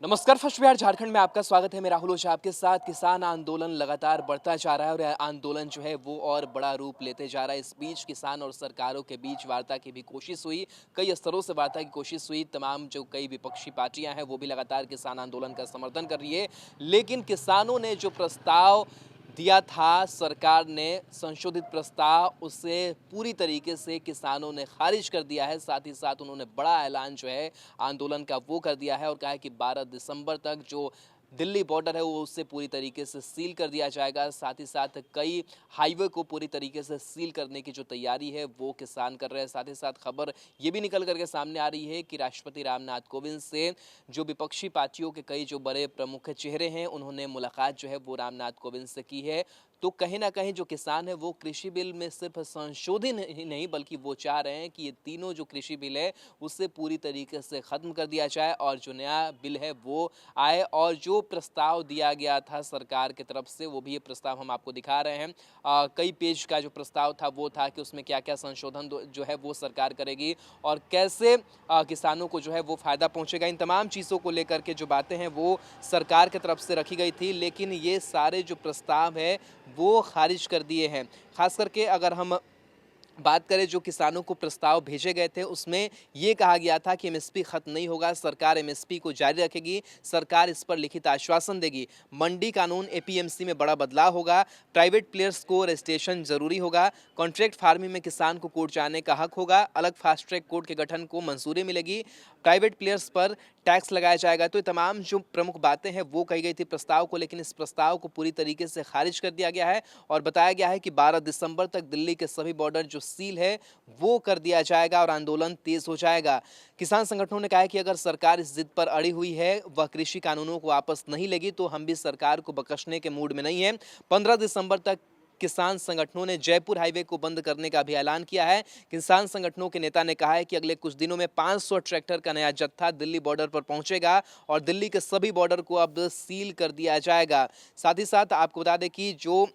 नमस्कार। फर्स्ट बिहार झारखंड में आपका स्वागत है। मैं राहुल ओझा आपके साथ। किसान आंदोलन लगातार बढ़ता जा रहा है और आंदोलन जो है वो और बड़ा रूप लेते जा रहा है। इस बीच किसान और सरकारों के बीच वार्ता की भी कोशिश हुई, कई स्तरों से वार्ता की कोशिश हुई। तमाम जो कई विपक्षी पार्टियां हैं वो भी लगातार किसान आंदोलन का समर्थन कर रही है, लेकिन किसानों ने जो प्रस्ताव दिया था, सरकार ने संशोधित प्रस्ताव, उसे पूरी तरीके से किसानों ने खारिज कर दिया है। साथ ही साथ उन्होंने बड़ा ऐलान जो है आंदोलन का वो कर दिया है और कहा है कि 12 दिसंबर तक जो दिल्ली बॉर्डर है वो उससे पूरी तरीके से सील कर दिया जाएगा। साथ ही साथ कई हाईवे को पूरी तरीके से सील करने की जो तैयारी है वो किसान कर रहे हैं। साथ ही साथ खबर ये भी निकल करके सामने आ रही है कि राष्ट्रपति रामनाथ कोविंद से जो विपक्षी पार्टियों के कई जो बड़े प्रमुख चेहरे हैं उन्होंने मुलाकात जो है वो रामनाथ कोविंद से की है। तो कहीं ना कहीं जो किसान है वो कृषि बिल में सिर्फ संशोधन ही नहीं बल्कि वो चाह रहे हैं कि ये तीनों जो कृषि बिल है उससे पूरी तरीके से ख़त्म कर दिया जाए और जो नया बिल है वो आए। और जो प्रस्ताव दिया गया था सरकार की तरफ से वो भी ये प्रस्ताव हम आपको दिखा रहे हैं। कई पेज का जो प्रस्ताव था वो था कि उसमें क्या क्या संशोधन जो है वो सरकार करेगी और कैसे किसानों को जो है वो फ़ायदा पहुंचेगा। इन तमाम चीज़ों को लेकर के जो बातें हैं वो सरकार की तरफ से रखी गई थी, लेकिन ये सारे जो प्रस्ताव है वो खारिज कर दिए हैं। खास करके अगर हम बात करें जो किसानों को प्रस्ताव भेजे गए थे उसमें ये कहा गया था कि एमएसपी खत्म नहीं होगा, सरकार एमएसपी को जारी रखेगी, सरकार इस पर लिखित आश्वासन देगी। मंडी कानून एपीएमसी में बड़ा बदलाव होगा, प्राइवेट प्लेयर्स को रजिस्ट्रेशन जरूरी होगा, कॉन्ट्रैक्ट फार्मिंग में किसान को कोर्ट जाने का हक होगा, अलग फास्ट ट्रैक कोर्ट के गठन को मंजूरी मिलेगी, प्राइवेट प्लेयर्स पर टैक्स लगाया जाएगा। तो ये तमाम जो प्रमुख बातें हैं वो कही गई थी प्रस्ताव को, लेकिन इस प्रस्ताव को पूरी तरीके से खारिज कर दिया गया है और बताया गया है कि 12 दिसंबर तक दिल्ली के सभी बॉर्डर जो सील है वो कर दिया जाएगा और आंदोलन तेज हो जाएगा। किसान संगठनों ने कहा है कि अगर सरकार इस जिद पर अड़ी हुई है, वह कृषि कानूनों को वापस नहीं लेगी, तो हम भी सरकार को बख्शने के मूड में नहीं है। 15 दिसंबर तक किसान संगठनों ने जयपुर हाईवे को बंद करने का भी ऐलान किया है। किसान संगठनों के नेता ने कहा है कि अगले कुछ दिनों में 500 ट्रैक्टर का नया जत्था दिल्ली बॉर्डर पर पहुंचेगा और दिल्ली के सभी बॉर्डर को अब सील कर दिया जाएगा। साथ ही साथ आपको बता दें कि जो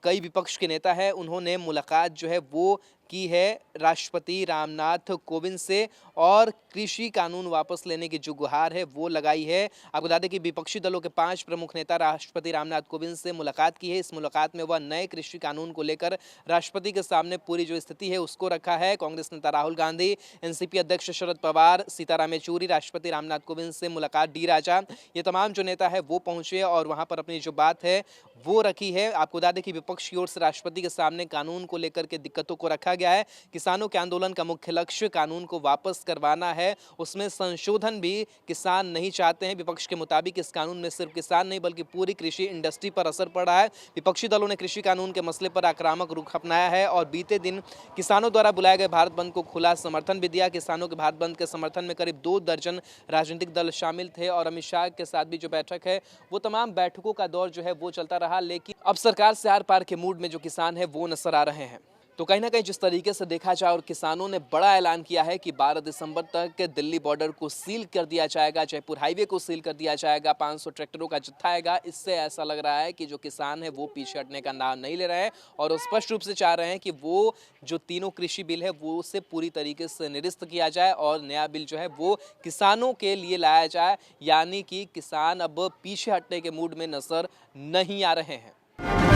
कई विपक्ष के नेता है उन्होंने मुलाकात जो है वो की है राष्ट्रपति रामनाथ कोविंद से और कृषि कानून वापस लेने की जो गुहार है वो लगाई है। आपको बता दें कि विपक्षी दलों के 5 प्रमुख नेता राष्ट्रपति रामनाथ कोविंद से मुलाकात की है। इस मुलाकात में वह नए कृषि कानून को लेकर राष्ट्रपति के सामने पूरी जो स्थिति है उसको रखा है। कांग्रेस नेता राहुल गांधी, एनसीपी अध्यक्ष शरद पवार, सीताराम येचुरी, राष्ट्रपति रामनाथ कोविंद से मुलाकात डी राजा, ये तमाम जो नेता है वो पहुंचे और वहां पर अपनी जो बात है वो रखी है। आपको बता दें कि विपक्ष की ओर से राष्ट्रपति के सामने कानून को लेकर के दिक्कतों को रखा गया है। किसानों के आंदोलन का मुख्य लक्ष्य कानून को वापस करवाना है, उसमें संशोधन भी किसान नहीं चाहते हैं। विपक्ष के मुताबिक इस कानून में सिर्फ किसान नहीं बल्कि पूरी कृषि इंडस्ट्री पर असर पड़ रहा है। विपक्षी दलों ने कृषि कानून के मसले पर आक्रामक रुख अपनाया है और बीते दिन किसानों द्वारा बुलाए गए भारत बंद को खुला समर्थन भी दिया। किसानों के भारत बंद के समर्थन में करीब 2 दर्जन राजनीतिक दल शामिल थे और अमित शाह के साथ भी जो बैठक है वो तमाम बैठकों का दौर जो है वो चलता रहा, लेकिन अब सरकार से आर पार के मूड में जो किसान है वो नजर आ रहे हैं। तो कहीं ना कहीं जिस तरीके से देखा जाए और किसानों ने बड़ा ऐलान किया है कि 12 दिसंबर तक दिल्ली बॉर्डर को सील कर दिया जाएगा, जयपुर हाईवे को सील कर दिया जाएगा, 500 ट्रैक्टरों का जत्था आएगा। इससे ऐसा लग रहा है कि जो किसान है वो पीछे हटने का नाम नहीं ले रहे हैं और वो स्पष्ट रूप से चाह रहे हैं कि वो जो तीनों कृषि बिल है वो उसे पूरी तरीके से निरस्त किया जाए और नया बिल जो है वो किसानों के लिए लाया जाए, यानी कि किसान अब पीछे हटने के मूड में नजर नहीं आ रहे हैं।